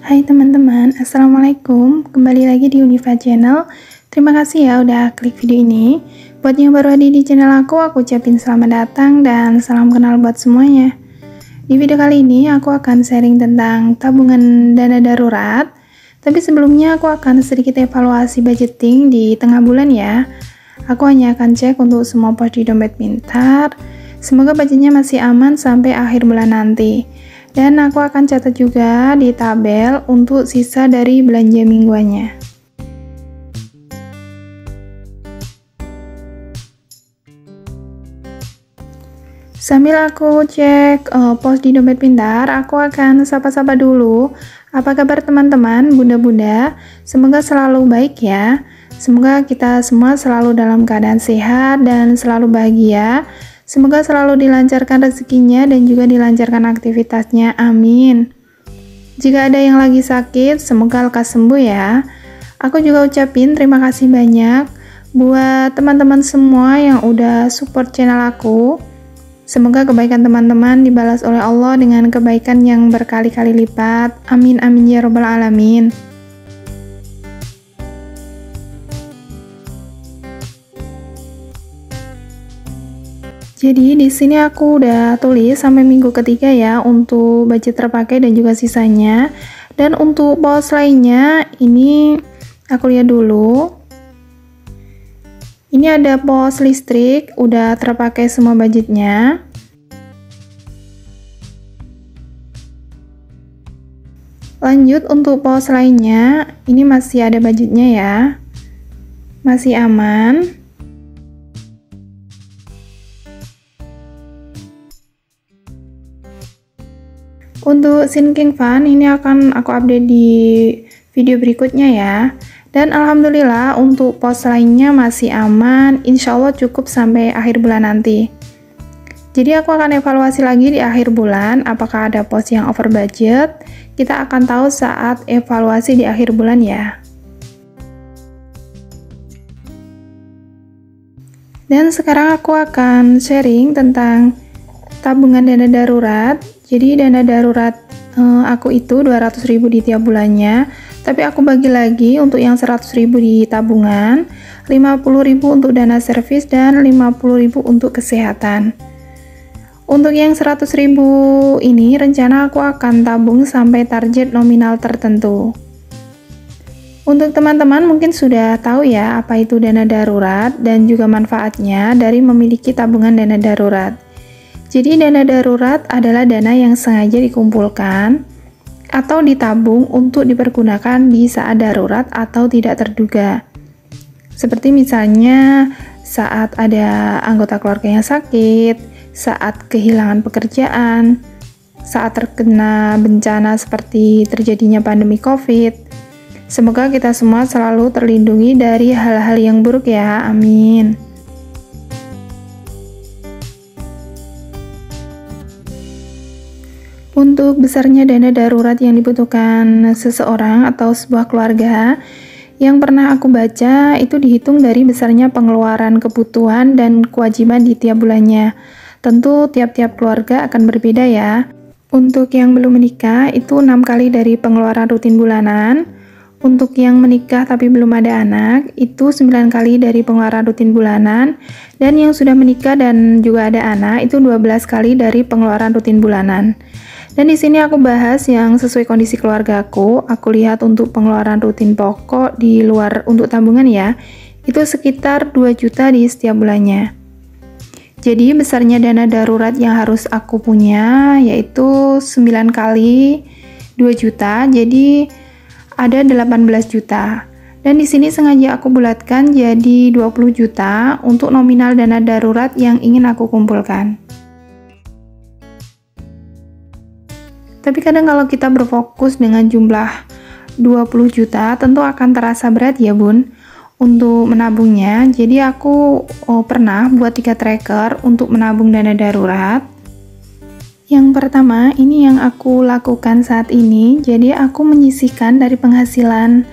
Hai teman-teman, Assalamualaikum. Kembali lagi di Unifa Channel. Terima kasih ya udah klik video ini. Buat yang baru hadir di channel aku ucapin selamat datang dan salam kenal buat semuanya. Di video kali ini aku akan sharing tentang tabungan dana darurat. Tapi sebelumnya aku akan sedikit evaluasi budgeting di tengah bulan ya. Aku hanya akan cek untuk semua pos di dompet pintar. Semoga budgetnya masih aman sampai akhir bulan nanti. Dan aku akan catat juga di tabel untuk sisa dari belanja mingguannya. Sambil aku cek pos di dompet pintar, aku akan sapa-sapa dulu. Apa kabar teman-teman, bunda-bunda? Semoga selalu baik ya. Semoga kita semua selalu dalam keadaan sehat dan selalu bahagia. Semoga selalu dilancarkan rezekinya dan juga dilancarkan aktivitasnya, amin. Jika ada yang lagi sakit, semoga lekas sembuh ya. Aku juga ucapin terima kasih banyak buat teman-teman semua yang udah support channel aku. Semoga kebaikan teman-teman dibalas oleh Allah dengan kebaikan yang berkali-kali lipat, amin amin ya robbal alamin. Jadi di sini aku udah tulis sampai minggu ketiga ya untuk budget terpakai dan juga sisanya. Dan untuk pos lainnya ini aku lihat dulu. Ini ada pos listrik, udah terpakai semua budgetnya. Lanjut untuk pos lainnya, ini masih ada budgetnya ya. Masih aman. Untuk sinking fund ini akan aku update di video berikutnya ya. Dan alhamdulillah untuk pos lainnya masih aman, insya Allah cukup sampai akhir bulan nanti. Jadi aku akan evaluasi lagi di akhir bulan apakah ada pos yang over budget. Kita akan tahu saat evaluasi di akhir bulan ya. Dan sekarang aku akan sharing tentang tabungan dana darurat. Jadi dana darurat aku itu 200.000 di tiap bulannya, tapi aku bagi lagi untuk yang 100.000 di tabungan, 50.000 untuk dana servis dan 50.000 untuk kesehatan. Untuk yang 100.000 ini rencana aku akan tabung sampai target nominal tertentu. Untuk teman-teman mungkin sudah tahu ya apa itu dana darurat dan juga manfaatnya dari memiliki tabungan dana darurat. Jadi dana darurat adalah dana yang sengaja dikumpulkan atau ditabung untuk dipergunakan di saat darurat atau tidak terduga. Seperti misalnya saat ada anggota keluarga yang sakit, saat kehilangan pekerjaan, saat terkena bencana seperti terjadinya pandemi COVID. Semoga kita semua selalu terlindungi dari hal-hal yang buruk ya, amin. Untuk besarnya dana darurat yang dibutuhkan seseorang atau sebuah keluarga, yang pernah aku baca itu dihitung dari besarnya pengeluaran kebutuhan dan kewajiban di tiap bulannya. Tentu tiap-tiap keluarga akan berbeda ya. Untuk yang belum menikah itu 6 kali dari pengeluaran rutin bulanan. Untuk yang menikah tapi belum ada anak itu 9 kali dari pengeluaran rutin bulanan. Dan yang sudah menikah dan juga ada anak itu 12 kali dari pengeluaran rutin bulanan. Dan di sini aku bahas yang sesuai kondisi keluargaku. Aku lihat untuk pengeluaran rutin pokok di luar untuk tabungan ya, itu sekitar 2 juta di setiap bulannya. Jadi besarnya dana darurat yang harus aku punya yaitu 9 kali 2 juta, jadi ada 18 juta. Dan di sini sengaja aku bulatkan jadi 20 juta untuk nominal dana darurat yang ingin aku kumpulkan. Tapi kadang kalau kita berfokus dengan jumlah 20 juta, tentu akan terasa berat ya bun untuk menabungnya. Jadi aku pernah buat 3 tracker untuk menabung dana darurat. Yang pertama, ini yang aku lakukan saat ini. Jadi aku menyisihkan dari penghasilan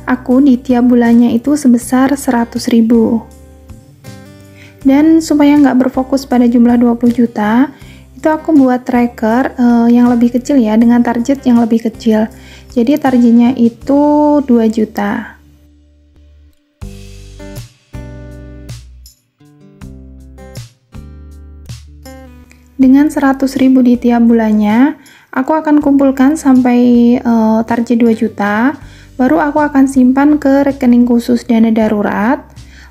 aku di tiap bulannya itu sebesar 100.000. Dan supaya nggak berfokus pada jumlah 20 juta, itu aku buat tracker yang lebih kecil ya, dengan target yang lebih kecil. Jadi targetnya itu 2 juta. Dengan 100.000 di tiap bulannya, aku akan kumpulkan sampai target 2 juta, baru aku akan simpan ke rekening khusus dana darurat.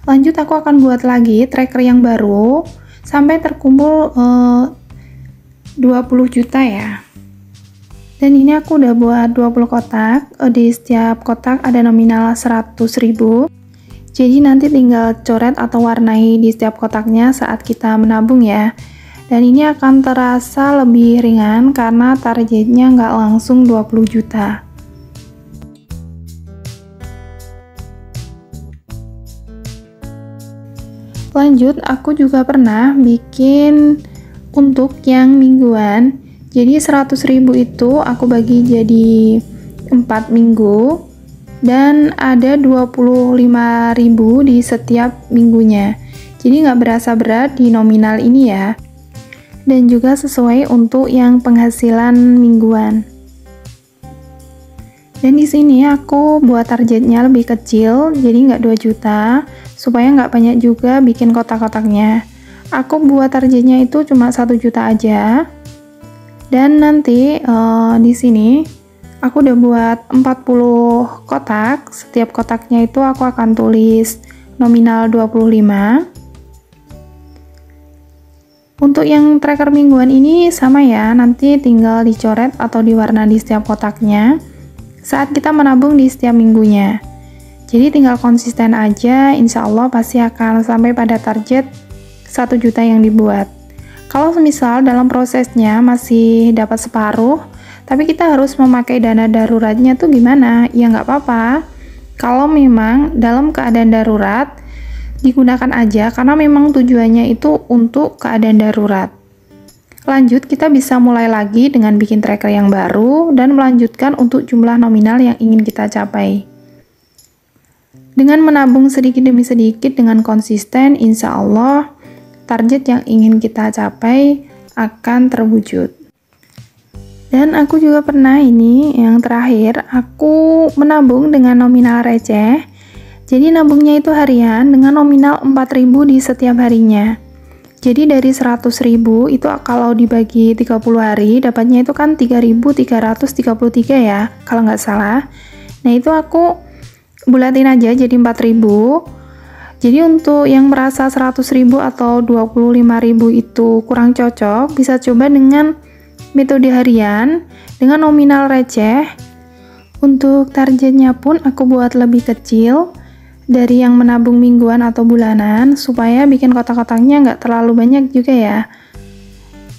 Lanjut aku akan buat lagi tracker yang baru sampai terkumpul 20 juta ya. Dan ini aku udah buat 20 kotak, di setiap kotak ada nominal 100.000. Jadi nanti tinggal coret atau warnai di setiap kotaknya saat kita menabung ya. Dan ini akan terasa lebih ringan karena targetnya nggak langsung 20 juta. Lanjut, aku juga pernah bikin untuk yang mingguan. Jadi 100.000 itu aku bagi jadi 4 minggu dan ada 25.000 di setiap minggunya. Jadi nggak berasa berat di nominal ini ya. Dan juga sesuai untuk yang penghasilan mingguan. Dan di sini aku buat targetnya lebih kecil, jadi nggak 2 juta, supaya nggak banyak juga bikin kotak-kotaknya. Aku buat targetnya itu cuma 1 juta aja. Dan nanti di sini aku udah buat 40 kotak. Setiap kotaknya itu aku akan tulis nominal 25. Untuk yang tracker mingguan ini sama ya, nanti tinggal dicoret atau diwarna di setiap kotaknya saat kita menabung di setiap minggunya. Jadi tinggal konsisten aja, insya Allah pasti akan sampai pada target 1 juta yang dibuat. Kalau misal dalam prosesnya masih dapat separuh, tapi kita harus memakai dana daruratnya tuh gimana? Ya nggak apa-apa. Kalau memang dalam keadaan darurat, digunakan aja karena memang tujuannya itu untuk keadaan darurat. Lanjut, kita bisa mulai lagi dengan bikin tracker yang baru dan melanjutkan untuk jumlah nominal yang ingin kita capai. Dengan menabung sedikit demi sedikit dengan konsisten, insya Allah target yang ingin kita capai akan terwujud. Dan aku juga pernah ini, yang terakhir, aku menabung dengan nominal receh. Jadi nabungnya itu harian dengan nominal 4.000 di setiap harinya. Jadi dari 100.000 itu kalau dibagi 30 hari dapatnya itu kan 3.333 ya, kalau nggak salah. Nah itu aku bulatin aja jadi 4.000. Jadi untuk yang merasa 100.000 atau 25.000 itu kurang cocok, bisa coba dengan metode harian dengan nominal receh. Untuk targetnya pun aku buat lebih kecil dari yang menabung mingguan atau bulanan, supaya bikin kotak-kotaknya nggak terlalu banyak juga ya.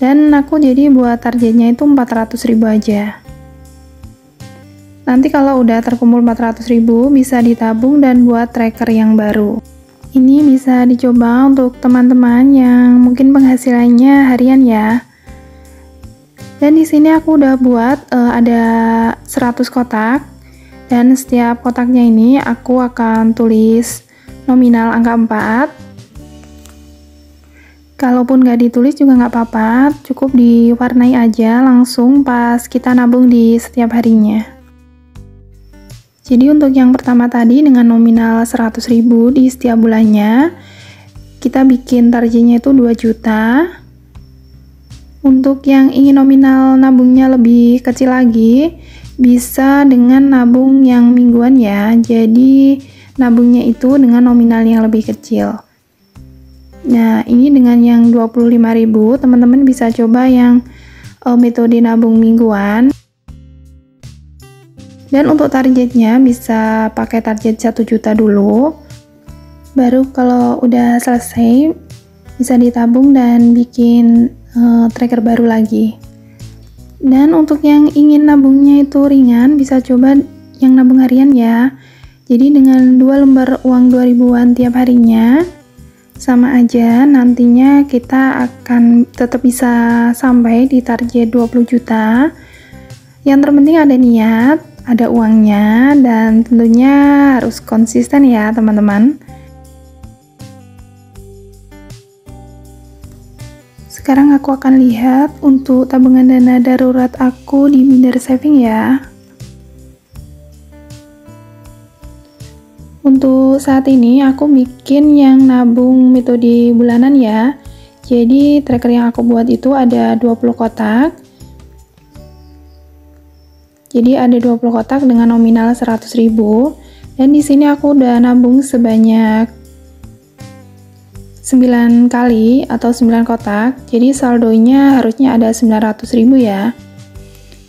Dan aku jadi buat targetnya itu 400.000 aja. Nanti kalau udah terkumpul 400.000 bisa ditabung dan buat tracker yang baru. Ini bisa dicoba untuk teman-teman yang mungkin penghasilannya harian ya. Dan di sini aku udah buat ada 100 kotak. Dan setiap kotaknya ini aku akan tulis nominal angka 4. Kalaupun nggak ditulis juga nggak apa-apa, cukup diwarnai aja langsung pas kita nabung di setiap harinya. Jadi untuk yang pertama tadi dengan nominal 100.000 di setiap bulannya, kita bikin targetnya itu 2 juta. Untuk yang ingin nominal nabungnya lebih kecil lagi, bisa dengan nabung yang mingguan ya. Jadi nabungnya itu dengan nominal yang lebih kecil. Nah, ini dengan yang 25.000, teman-teman bisa coba yang metode nabung mingguan. Dan untuk targetnya bisa pakai target 1 juta dulu. Baru kalau udah selesai bisa ditabung dan bikin tracker baru lagi. Dan untuk yang ingin nabungnya itu ringan, bisa coba yang nabung harian ya. Jadi dengan 2 lembar uang 2000-an tiap harinya, sama aja nantinya kita akan tetap bisa sampai di target 20 juta. Yang terpenting ada niat, ada uangnya, dan tentunya harus konsisten ya teman-teman. Sekarang aku akan lihat untuk tabungan dana darurat aku di Minder Saving ya. Untuk saat ini aku bikin yang nabung metode bulanan ya. Jadi tracker yang aku buat itu ada 20 kotak. Jadi ada 20 kotak dengan nominal 100.000 dan di sini aku udah nabung sebanyak 9 kali atau 9 kotak. Jadi saldonya harusnya ada 900.000 ya.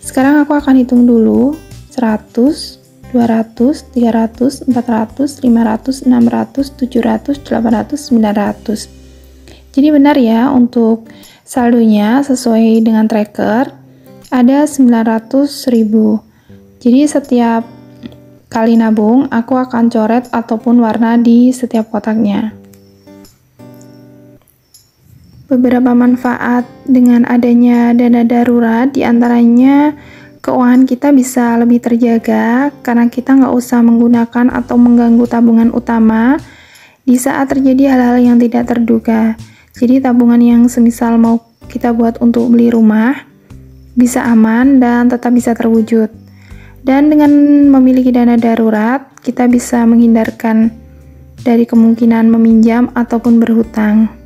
Sekarang aku akan hitung dulu 100, 200, 300, 400, 500, 600, 700, 800, 900. Jadi benar ya untuk saldonya sesuai dengan tracker ada 900.000. Jadi setiap kali nabung aku akan coret ataupun warna di setiap kotaknya. Beberapa manfaat dengan adanya dana darurat diantaranya keuangan kita bisa lebih terjaga karena kita nggak usah menggunakan atau mengganggu tabungan utama di saat terjadi hal-hal yang tidak terduga. Jadi tabungan yang semisal mau kita buat untuk beli rumah bisa aman dan tetap bisa terwujud. Dan dengan memiliki dana darurat, kita bisa menghindarkan dari kemungkinan meminjam ataupun berhutang.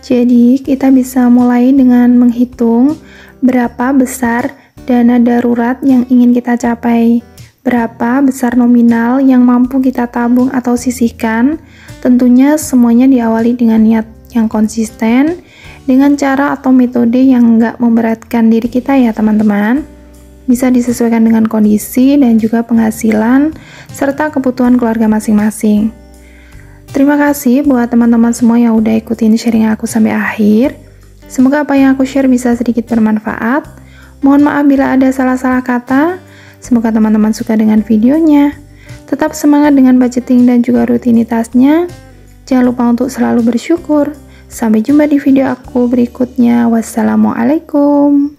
Jadi, kita bisa mulai dengan menghitung berapa besar dana darurat yang ingin kita capai, berapa besar nominal yang mampu kita tabung atau sisihkan. Tentunya semuanya diawali dengan niat yang konsisten, dengan cara atau metode yang nggak memberatkan diri kita ya teman-teman. Bisa disesuaikan dengan kondisi dan juga penghasilan, serta kebutuhan keluarga masing-masing. Terima kasih buat teman-teman semua yang udah ikutin sharing aku sampai akhir. Semoga apa yang aku share bisa sedikit bermanfaat. Mohon maaf bila ada salah-salah kata. Semoga teman-teman suka dengan videonya. Tetap semangat dengan budgeting dan juga rutinitasnya. Jangan lupa untuk selalu bersyukur. Sampai jumpa di video aku berikutnya. Wassalamualaikum.